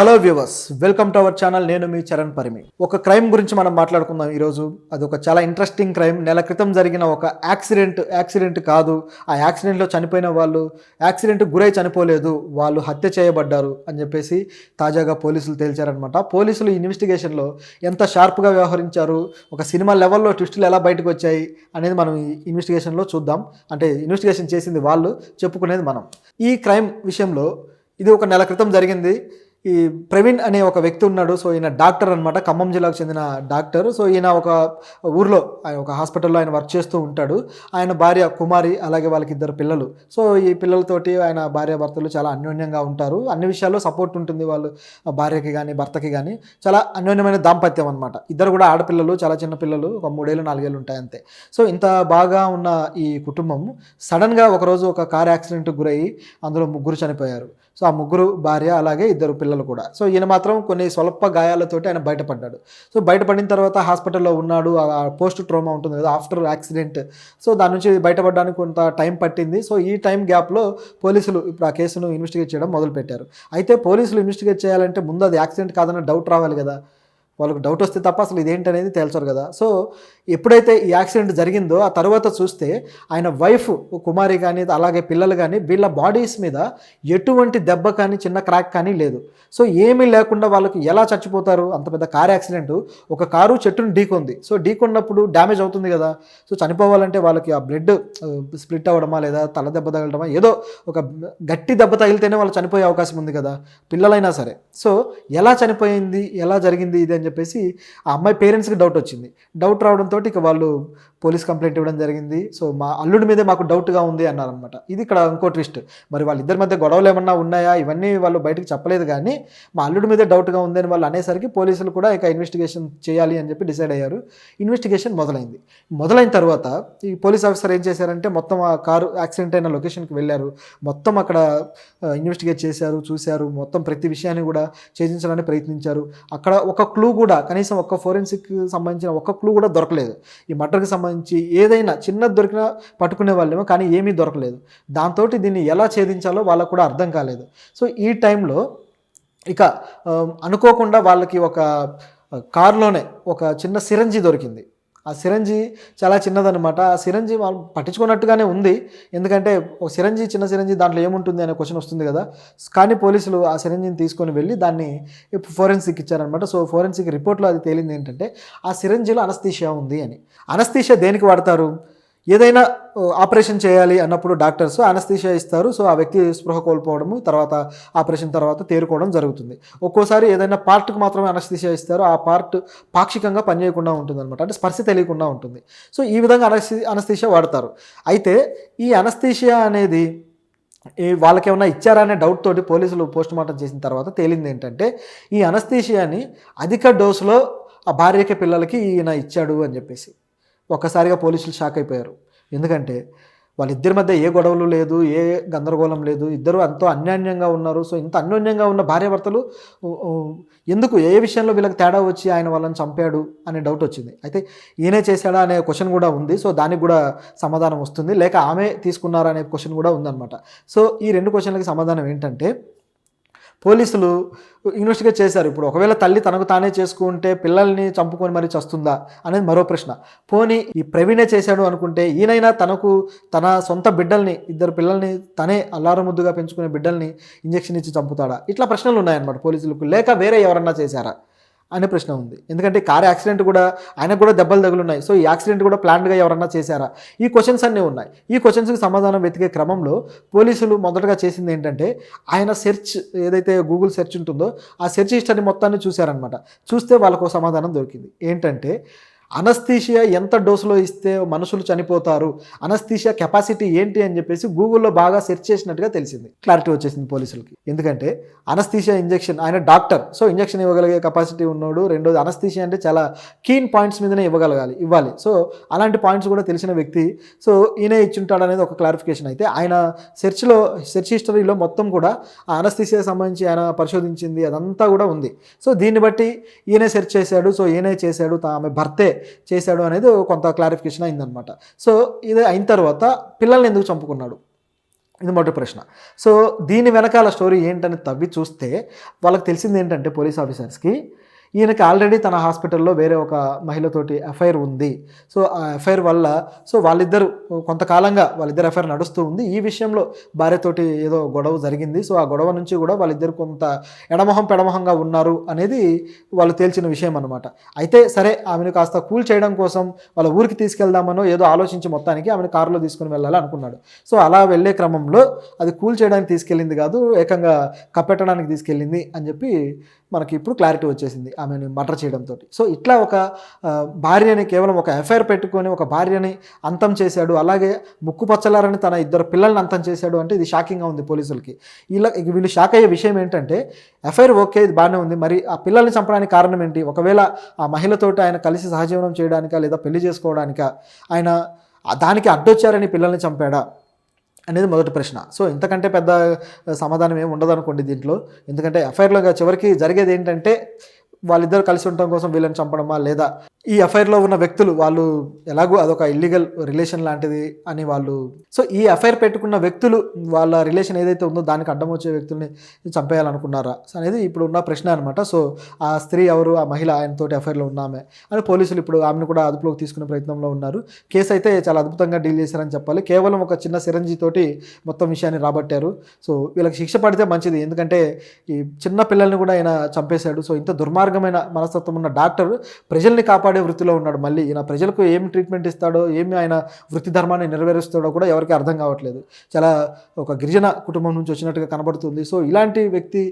Hello viewers, welcome to our channel. నేను మీ చరణ్ పరిమి. ఒక crime గురించి మనం మాట్లాడుకుందాం ఈరోజు. అది ఒక చాలా ఇంట్రెస్టింగ్ క్రైమ్. నెల క్రితం జరిగిన ఒక యాక్సిడెంట్ కాదు. ఆ యాక్సిడెంట్లో చనిపోయిన వాళ్ళు యాక్సిడెంట్కి గురై చనిపోలేదు, వాళ్ళు హత్య చేయబడ్డారు అని చెప్పేసి తాజాగా పోలీసులు తేల్చారనమాట. పోలీసులు ఇన్వెస్టిగేషన్లో ఎంత షార్ప్గా వ్యవహరించారు, ఒక సినిమా లెవెల్లో ట్విస్టులు ఎలా బయటకు వచ్చాయి అనేది మనం ఈ ఇన్వెస్టిగేషన్లో చూద్దాం. అంటే ఇన్వెస్టిగేషన్ చేసింది వాళ్ళు, చెప్పుకునేది మనం. ఈ క్రైమ్ విషయంలో ఇది ఒక నెల క్రితం జరిగింది. ఈ ప్రవీణ్ అనే ఒక వ్యక్తి ఉన్నాడు. సో ఈయన డాక్టర్ అనమాట, ఖమ్మం జిల్లాకు చెందిన డాక్టర్. సో ఈయన ఒక ఊర్లో ఆయన ఒక హాస్పిటల్లో ఆయన వర్క్ చేస్తూ ఉంటాడు. ఆయన భార్య కుమారి, అలాగే వాళ్ళకి 2 పిల్లలు. సో ఈ పిల్లలతోటి ఆయన భార్యాభర్తలు చాలా అన్యోన్యంగా ఉంటారు. అన్ని విషయాల్లో సపోర్ట్ ఉంటుంది వాళ్ళు భార్యకి కానీ భర్తకి కానీ. చాలా అన్యోన్యమైన దాంపత్యం అనమాట. ఇద్దరు కూడా ఆడపిల్లలు, చాలా చిన్న పిల్లలు, ఒక 3 ఏళ్ళు 4 ఏళ్ళు ఉంటాయి అంతే. సో ఇంత బాగా ఉన్న ఈ కుటుంబం సడన్గా ఒకరోజు ఒక కార్ యాక్సిడెంట్కి గురయ్యి అందులో 3 చనిపోయారు. సో ఆ 3 భార్య, అలాగే 2 పిల్లలు కూడా. సో ఈయన మాత్రం కొన్ని స్వల్ప గాయాలతోటి ఆయన బయటపడ్డాడు. సో బయటపడిన తర్వాత హాస్పిటల్లో ఉన్నాడు. పోస్ట్ ట్రోమా ఉంటుంది కదా, ఆఫ్టర్ యాక్సిడెంట్. సో దాని నుంచి బయటపడడానికి కొంత టైం పట్టింది. సో ఈ టైం గ్యాప్లో పోలీసులు ఇప్పుడు ఆ కేసును ఇన్వెస్టిగేట్ చేయడం మొదలుపెట్టారు. అయితే పోలీసులు ఇన్వెస్టిగేట్ చేయాలంటే ముందు అది యాక్సిడెంట్ కాదన్న డౌట్ రావాలి కదా. వాళ్ళకు డౌట్ వస్తే తప్ప అసలు ఇదేంటనేది తేల్చరు కదా. సో ఎప్పుడైతే ఈ యాక్సిడెంట్ జరిగిందో ఆ తర్వాత చూస్తే ఆయన వైఫ్ కుమారి కానీ, అలాగే పిల్లలు కానీ, వీళ్ళ బాడీస్ మీద ఎటువంటి దెబ్బ కానీ చిన్న క్రాక్ కానీ లేదు. సో ఏమీ లేకుండా వాళ్ళకి ఎలా చచ్చిపోతారు? అంత పెద్ద కార్ యాక్సిడెంట్, ఒక కారు చెట్టును ఢీకొంది. సో ఢీకొన్నప్పుడు డ్యామేజ్ అవుతుంది కదా. సో చనిపోవాలంటే వాళ్ళకి ఆ బ్లడ్ స్ప్లిట్ అవ్వడమా, లేదా తల దెబ్బ తగలడమా, ఏదో ఒక గట్టి దెబ్బ తగిలితేనే వాళ్ళు చనిపోయే అవకాశం ఉంది కదా, పిల్లలైనా సరే. సో ఎలా చనిపోయింది, ఎలా జరిగింది ఇది అని చెప్పేసి ఆ అమ్మాయి పేరెంట్స్కి డౌట్ వచ్చింది. డౌట్ రావడంతో ఇక వాళ్ళు పోలీస్ కంప్లైంట్ ఇవ్వడం జరిగింది. సో మా అల్లుడి మీదే మాకు డౌట్గా ఉంది అన్నారనమాట. ఇది ఇక్కడ ఇంకో ట్విస్ట్. మరి వాళ్ళిద్దరి మధ్య గొడవలు ఏమన్నా ఉన్నాయా, ఇవన్నీ వాళ్ళు బయటకు చెప్పలేదు. కానీ మా అల్లుడి మీదే డౌట్గా ఉంది అని వాళ్ళు అనేసరికి పోలీసులు కూడా ఇక ఇన్వెస్టిగేషన్ చేయాలి అని చెప్పి డిసైడ్ అయ్యారు. ఇన్వెస్టిగేషన్ మొదలైంది. మొదలైన తర్వాత ఈ పోలీస్ ఆఫీసర్ ఏం చేశారంటే మొత్తం ఆ కారు యాక్సిడెంట్ అయిన లొకేషన్కి వెళ్ళారు. మొత్తం అక్కడ ఇన్వెస్టిగేట్ చేశారు, చూశారు. మొత్తం ప్రతి విషయాన్ని కూడా ఛేదించడానికి ప్రయత్నించారు. అక్కడ ఒక క్లూ కూడా, కనీసం ఒక ఫోరెన్సిక్ సంబంధించిన ఒక క్లూ కూడా దొరకలేదు. ఈ మర్డర్కి సంబంధించి ఏదైనా చిన్నది దొరికినా పట్టుకునే వాళ్ళేమో, కానీ ఏమీ దొరకలేదు. దాంతో దీన్ని ఎలా ఛేదించాలో వాళ్ళకు కూడా అర్థం కాలేదు. సో ఈ టైంలో ఇక అనుకోకుండా వాళ్ళకి ఒక కారులోనే ఒక చిన్న సిరంజి దొరికింది. ఆ సిరంజి చాలా చిన్నదనమాట. ఆ సిరంజి వాళ్ళు పట్టించుకున్నట్టుగానే ఉంది. ఎందుకంటే ఒక సిరంజి, చిన్న సిరంజి, దాంట్లో ఏముంటుంది అనే క్వశ్చన్ వస్తుంది కదా. కానీ పోలీసులు ఆ సిరంజిని తీసుకొని వెళ్ళి దాన్ని ఫోరెన్సిక్ ఇచ్చారనమాట. సో ఫోరెన్సిక్ రిపోర్ట్లో అది తేలింది ఏంటంటే ఆ సిరంజిలో అనస్థీషియా ఉంది అని. అనస్థీషియా దేనికి వాడతారు? ఏదైనా ఆపరేషన్ చేయాలి అన్నప్పుడు డాక్టర్స్ అనస్థీషియా ఇస్తారు. సో ఆ వ్యక్తి స్పృహ కోల్పోవడము, తర్వాత ఆపరేషన్ తర్వాత తేరుకోవడం జరుగుతుంది. ఒక్కోసారి ఏదైనా పార్ట్కి మాత్రమే అనస్థీషియా ఇస్తారు. ఆ పార్ట్ పాక్షికంగా పనిచేయకుండా ఉంటుంది అనమాట, అంటే స్పర్శ తెలియకుండా ఉంటుంది. సో ఈ విధంగా అనస్థీషియా వాడతారు. అయితే ఈ అనస్థీషియా అనేది వాళ్ళకి ఏమైనా ఇచ్చారా అనే డౌట్ తోటి పోలీసులు పోస్ట్మార్టం చేసిన తర్వాత తేలింది ఏంటంటే ఈ అనస్థీషియాని అధిక డోసులో ఆ భార్యకి పిల్లలకి ఈయన ఇచ్చాడు అని చెప్పేసి. ఒక్కసారిగా పోలీసులు షాక్ అయిపోయారు. ఎందుకంటే వాళ్ళిద్దరి మధ్య ఏ గొడవలు లేదు, ఏ గందరగోళం లేదు, ఇద్దరు ఎంతో అన్యోన్యంగా ఉన్నారు. సో ఇంత అన్యోన్యంగా ఉన్న భార్యాభర్తలు ఎందుకు, ఏ విషయంలో వీళ్ళకి తేడా వచ్చి ఆయన వాళ్ళని చంపాడు అనే డౌట్ వచ్చింది. అయితే ఈయనే చేశాడా అనే క్వశ్చన్ కూడా ఉంది. సో దానికి కూడా సమాధానం వస్తుంది. లేక ఆమె తీసుకున్నారా అనే క్వశ్చన్ కూడా ఉందన్నమాట. సో ఈ 2 క్వశ్చన్లకి సమాధానం ఏంటంటే పోలీసులు ఇన్వెస్టిగేట్ చేశారు. ఇప్పుడు ఒకవేళ తల్లి తనకు తానే చేసుకుంటే పిల్లల్ని చంపుకొని మరి చస్తుందా అనేది మరో ప్రశ్న. పోనీ ఈ ప్రవీణే చేశాడు అనుకుంటే ఈయనైనా తన సొంత బిడ్డల్ని, 2 పిల్లల్ని తనే అల్లారముద్దుగా పెంచుకునే బిడ్డల్ని ఇంజెక్షన్ ఇచ్చి చంపుతాడా? ఇట్లా ప్రశ్నలు ఉన్నాయన్నమాట పోలీసులకు. లేక వేరే ఎవరన్నా చేశారా అనే ప్రశ్న ఉంది. ఎందుకంటే కార్ యాక్సిడెంట్ కూడా ఆయనకు కూడా దెబ్బలు తగులున్నాయి. సో ఈ యాక్సిడెంట్ కూడా ప్లాన్డ్గా ఎవరన్నా చేశారా? ఈ క్వశ్చన్స్ అన్నీ ఉన్నాయి. ఈ క్వశ్చన్స్కి సమాధానం వెతికే క్రమంలో పోలీసులు మొదటగా చేసింది ఏంటంటే ఆయన సెర్చ్, ఏదైతే గూగుల్ సెర్చ్ ఉంటుందో ఆ సెర్చ్ హిస్టరీ మొత్తాన్ని చూశారనమాట. చూస్తే వాళ్ళకు సమాధానం దొరికింది. ఏంటంటే అనస్థీషియా ఎంత డోసులో ఇస్తే మనుషులు చనిపోతారు, అనస్థీషియా కెపాసిటీ ఏంటి అని చెప్పేసి గూగుల్లో బాగా సెర్చ్ చేసినట్టుగా తెలిసింది. క్లారిటీ వచ్చేసింది పోలీసులకి. ఎందుకంటే అనస్థీషియా ఇంజెక్షన్, ఆయన డాక్టర్, సో ఇంజెక్షన్ ఇవ్వగలిగే కెపాసిటీ ఉన్నాడు. రెండోది అనస్థీషియా అంటే చాలా కీన్ పాయింట్స్ మీదనే ఇవ్వాలి. సో అలాంటి పాయింట్స్ కూడా తెలిసిన వ్యక్తి. సో ఈయనే ఇచ్చుంటాడు అనేది ఒక క్లారిఫికేషన్. అయితే ఆయన సెర్చ్ హిస్టరీలో మొత్తం కూడా ఆ అనస్థీషియా సంబంధించి ఆయన పరిశోధించింది అదంతా కూడా ఉంది. సో దీన్ని బట్టి ఈయనే సెర్చ్ చేశాడు. సో ఈయనే చేశాడు, ఆమె భర్తే చేశాడు అనేది కొంత క్లారిఫికేషన్ అయిందనమాట. సో ఇది అయిన తర్వాత పిల్లల్ని ఎందుకు చంపుకున్నాడు, ఇది మొదటి ప్రశ్న. సో, దీని వెనకాల స్టోరీ ఏంటని తవ్వి చూస్తే వాళ్ళకి తెలిసింది ఏంటంటే పోలీస్ ఆఫీసర్స్‌కి ఈయనకి ఆల్రెడీ తన హాస్పిటల్‌లో వేరే ఒక మహిళతోటి ఎఫ్ఐఆర్ ఉంది. సో, ఆ ఎఫ్ఐఆర్ వల్ల వాళ్ళిద్దరూ కొంతకాలంగా వాళ్ళిద్దరి ఎఫ్ఐఆర్ నడుస్తూ ఉంది. ఈ విషయంలో భార్యతోటి ఏదో గొడవ జరిగింది. సో, ఆ గొడవ నుంచి కూడా వాళ్ళిద్దరు కొంత ఎడమొహం పెడమొహంగా ఉన్నారు అనేది వాళ్ళు తేల్చిన విషయం అనమాట. అయితే సరే ఆమెను కాస్త కూల్ చేయడం కోసం వాళ్ళ ఊరికి తీసుకెళ్దామనో ఏదో ఆలోచించి మొత్తానికి ఆమెను కారులో తీసుకొని వెళ్ళాలి అనుకున్నాడు. సో, అలా వెళ్ళే క్రమంలో అది కూల్ చేయడానికి తీసుకెళ్ళింది కాదు, ఏకంగా కప్పెట్టడానికి తీసుకెళ్ళింది అని చెప్పి మనకి ఇప్పుడు క్లారిటీ వచ్చేసింది ఆమెను మర్డర్ చేయడంతోటి. సో, ఇట్లా ఒక భార్యని కేవలం ఒక ఎఫ్ఐఆర్ పెట్టుకొని ఒక భార్యని అంతం చేశాడు. అలాగే ముక్కుపచ్చలారని తన ఇద్దరు పిల్లల్ని అంతం చేశాడు అంటే ఇది షాకింగ్‌గా ఉంది పోలీసులకి. వీళ్ళు షాక్ అయ్యే విషయం ఏంటంటే ఎఫ్ఐఆర్ ఓకే, ఇది బాగానే ఉంది. మరి ఆ పిల్లల్ని చంపడానికి కారణం ఏంటి? ఒకవేళ ఆ మహిళతోటి ఆయన కలిసి సహజీవనం చేయడానికా లేదా పెళ్లి చేసుకోవడానికా ఆయన దానికి అడ్డొచ్చారని పిల్లల్ని చంపాడా అనేది మొదటి ప్రశ్న. సో, ఇంతకంటే పెద్ద సమాధానం ఏమి ఉండదనుకోండి దీంట్లో. ఎందుకంటే ఎఫ్ఐఆర్‌లో చివరికి జరిగేది ఏంటంటే వాళ్ళిద్దరు కలిసి ఉండటం కోసం వీళ్ళని చంపడమా, లేదా ఈ ఎఫ్ఐఆర్‌లో ఉన్న వ్యక్తులు వాళ్ళు ఎలాగో అదొక ఇల్లీగల్ రిలేషన్ లాంటిది అని వాళ్ళు, సో, ఈ ఎఫ్ఐఆర్ పెట్టుకున్న వ్యక్తులు వాళ్ళ రిలేషన్ ఏదైతే ఉందో దానికి అడ్డం వచ్చే వ్యక్తుల్ని చంపేయాలనుకున్నారా అనేది ఇప్పుడు ఉన్న ప్రశ్న అనమాట. సో, ఆ స్త్రీ ఎవరు, ఆ మహిళ ఆయనతోటి ఎఫ్ఐఆర్‌లో ఉన్న ఆమె అని పోలీసులు ఇప్పుడు ఆమెను కూడా అదుపులోకి తీసుకునే ప్రయత్నంలో ఉన్నారు. కేసు అయితే చాలా అద్భుతంగా డీల్ చేశారని చెప్పాలి. కేవలం ఒక చిన్న సిరంజి తోటి మొత్తం విషయాన్ని రాబట్టారు. సో, వీళ్ళకి శిక్ష పడితే మంచిది. ఎందుకంటే ఈ చిన్న పిల్లల్ని కూడా ఆయన చంపేశాడు. సో, ఇంత దుర్మార్గమైన మనస్తత్వం ఉన్న డాక్టర్ ప్రజల్ని కాపాడే వృత్తిలో ఉన్నాడు. మళ్ళీ ఈయన ప్రజలకు ఏం ట్రీట్మెంట్ ఇస్తాడో, ఏమి ఆయన వృత్తి ధర్మాన్ని నెరవేరుస్తాడో కూడా ఎవరికి అర్థం కావట్లేదు. చాలా ఒక గిరిజన కుటుంబం నుంచి వచ్చినట్టుగా కనబడుతుంది. సో, ఇలాంటి వ్యక్తి